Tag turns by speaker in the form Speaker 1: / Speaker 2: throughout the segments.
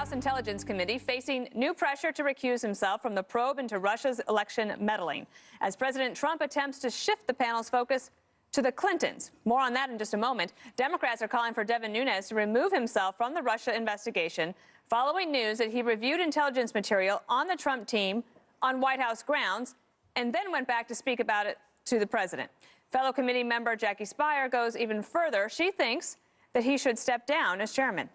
Speaker 1: House Intelligence Committee facing new pressure to recuse himself from the probe into Russia's election meddling, as President Trump attempts to shift the panel's focus to the Clintons. More on that in just a moment. Democrats are calling for Davin Nunes to remove himself from the Russia investigation following news that he reviewed intelligence material on the Trump team on White House grounds and then went back to speak about it to the president. Fellow committee member Jackie Speier goes even further. She thinks that he should step down as chairman.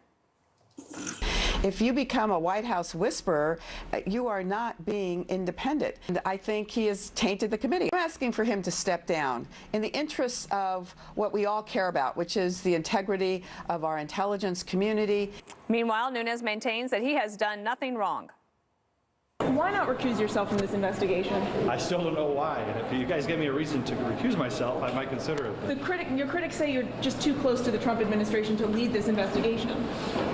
Speaker 2: If you become a White House whisperer, you are not being independent. And I think he has tainted the committee. I'm asking for him to step down in the interests of what we all care about, which is the integrity of our intelligence community.
Speaker 1: Meanwhile, Nunes maintains that he has done nothing wrong.
Speaker 3: Why not recuse yourself from this investigation?
Speaker 4: I still don't know why. And if you guys give me a reason to recuse myself, I might consider it.
Speaker 3: Your critics say you're just too close to the Trump administration to lead this investigation.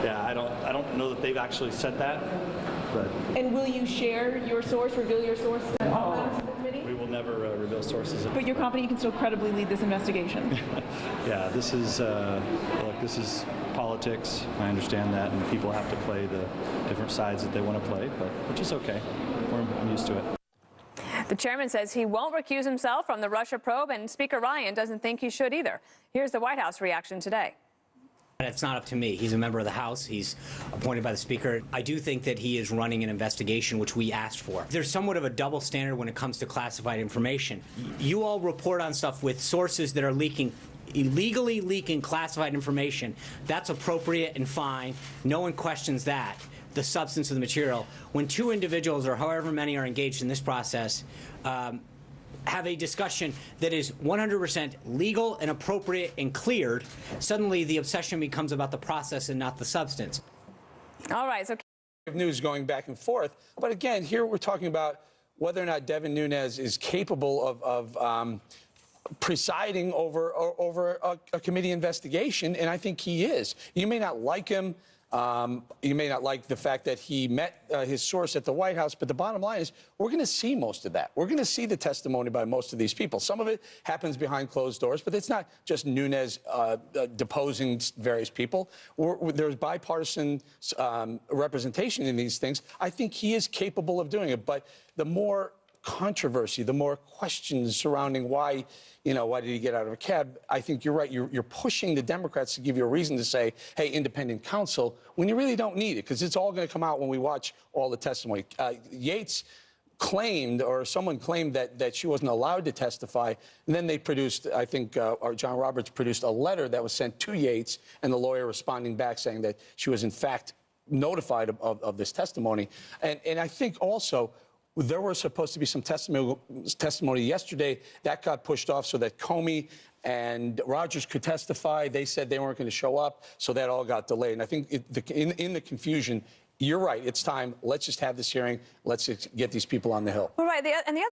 Speaker 4: Yeah, I don't know that they've actually said that. But
Speaker 3: and will you share your source, reveal your source to the committee?
Speaker 4: We will never reveal sources.
Speaker 3: But you're confident you can still credibly lead this investigation?
Speaker 4: Yeah, this is look, this is politics. I understand that, and people have to play the different sides that they want to play, but which is okay. I'm used to it.
Speaker 1: The chairman says he won't recuse himself from the Russia probe, and Speaker Ryan doesn't think he should either. Here's the White House reaction today.
Speaker 5: It's not up to me. He's a member of the House. He's appointed by the Speaker. I do think that he is running an investigation, which we asked for. There's somewhat of a double standard when it comes to classified information. You all report on stuff with sources that are illegally leaking classified information. That's appropriate and fine. No one questions that, the substance of the material. When two individuals, or however many are engaged in this process, have a discussion that is 100% legal and appropriate and cleared, suddenly the obsession becomes about the process and not the substance.
Speaker 1: All right, so
Speaker 6: news going back and forth. But again, here we're talking about whether or not Davin Nunes is capable of presiding over a committee investigation, and I think he is. You may not like him. You may not like the fact that he met his source at the White House, but the bottom line is we're going to see most of that. We're going to see the testimony by most of these people. Some of it happens behind closed doors, but it's not just Nunes deposing various people. There's bipartisan representation in these things. I think he is capable of doing it, but the more controversy, the more questions surrounding why did he get out of a cab? I think you're right. You're pushing the Democrats to give you a reason to say, hey, independent counsel, when you really don't need it, because it's all going to come out when we watch all the testimony. Yates claimed, or someone claimed that she wasn't allowed to testify, and then they produced, I think, or John Roberts produced a letter that was sent to Yates, and the lawyer responding back saying that she was in fact notified of this testimony. And I think also, there was supposed to be some testimony yesterday. That got pushed off so that Comey and Rogers could testify. They said they weren't going to show up, so that all got delayed. And I think in the confusion, you're right. It's time. Let's just have this hearing. Let's just get these people on the Hill.
Speaker 1: All right. And the other